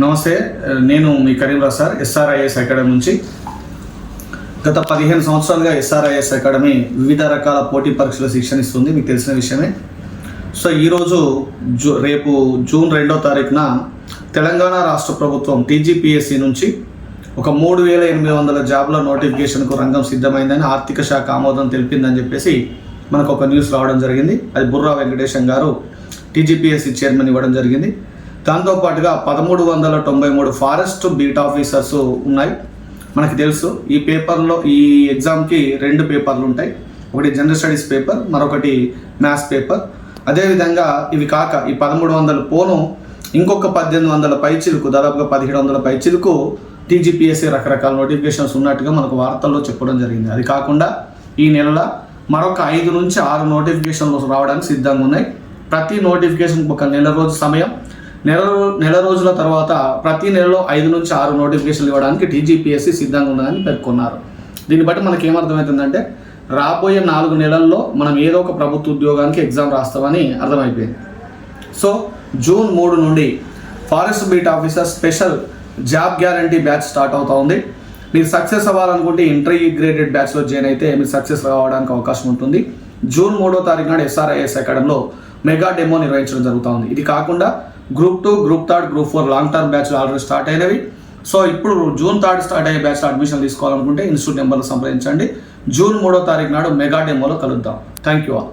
నమస్తే, నేను మీ కరీంరాజ్ sir, ఎస్ఆర్ఐఎస్ academy నుంచి. గత 15 సంవత్సరాలుగా ఎస్ఆర్ఐఎస్ అకాడమీ వివిధ రకాల పోటీ పరీక్షల శిక్షణ ఇస్తుంది, మీకు తెలిసిన విషయమే. సో ఈరోజు రేపు జూన్ 2వ తారీఖున తెలంగాణ రాష్ట్ర ప్రభుత్వం టీజీపీఎస్సీ నుంచి ఒక 3800 జాబ్ల నోటిఫికేషన్కు రంగం సిద్ధమైందని ఆర్థిక శాఖ ఆమోదం తెలిపిందని చెప్పేసి మనకు ఒక న్యూస్ రావడం జరిగింది. అది బుర్రా వెంకటేశం గారు టీజీపీఎస్సీ చైర్మన్ ఇవ్వడం జరిగింది. దాంతోపాటుగా 1393 ఫారెస్ట్ బీట్ ఆఫీసర్స్ ఉన్నాయి. మనకి తెలుసు ఈ పేపర్లో, ఈ ఎగ్జామ్కి 2 పేపర్లు ఉంటాయి. ఒకటి జనరల్ స్టడీస్ పేపర్, మరొకటి మ్యాథ్స్ పేపర్. అదేవిధంగా ఇవి కాక ఈ 1300 పోను ఇంకొక 1800 పైచిలకు, దాదాపుగా 1700 పైచిలకు టీజీపీఎస్సీ రకరకాల నోటిఫికేషన్స్ ఉన్నట్టుగా మనకు వార్తల్లో చెప్పడం జరిగింది. అది కాకుండా ఈ నెలలో మరొక 5 నుంచి 6 నోటిఫికేషన్లు రావడానికి సిద్ధంగా ఉన్నాయి. ప్రతి నోటిఫికేషన్కి ఒక నెల రోజు సమయం, నెల రోజుల తర్వాత ప్రతి నెలలో 5 నుంచి 6 నోటిఫికేషన్లు ఇవ్వడానికి టీజీపీఎస్సీ సిద్ధంగా ఉన్నదని పేర్కొన్నారు. దీన్ని బట్టి మనకి ఏమర్థమవుతుందంటే రాబోయే 4 నెలల్లో మనం ఏదో ఒక ప్రభుత్వ ఉద్యోగానికి ఎగ్జామ్ రాస్తామని అర్థమైపోయింది. సో జూన్ 3 నుండి forest beat officer special job guarantee batch start అవుతూ ఉంది. మీరు సక్సెస్ అవ్వాలనుకుంటే ఇంటర్గ్రేటెడ్ బ్యాచ్లో జాయిన్ అయితే మీరు సక్సెస్ రావడానికి అవకాశం ఉంటుంది. జూన్ 3వ తారీఖు నాడు ఎస్ఆర్ఐఎస్ అకాడమీలో మెగా డెమో నిర్వహించడం జరుగుతూ ఉంది. ఇది కాకుండా group 2, group 3, group 4 long term బ్యాచ్లు ఆల్రెడీ స్టార్ట్ అయినవి. సో ఇప్పుడు జూన్ 3 స్టార్ట్ అయ్యే బ్యాచ్లో అడ్మిషన్ తీసుకోవాలనుకుంటే ఇన్స్టిట్యూట్ నెంబర్లు సంప్రదించండి. జూన్ 3వ తారీఖు నాడు మెగా డెమోలో కలుద్దాం. Thank you all.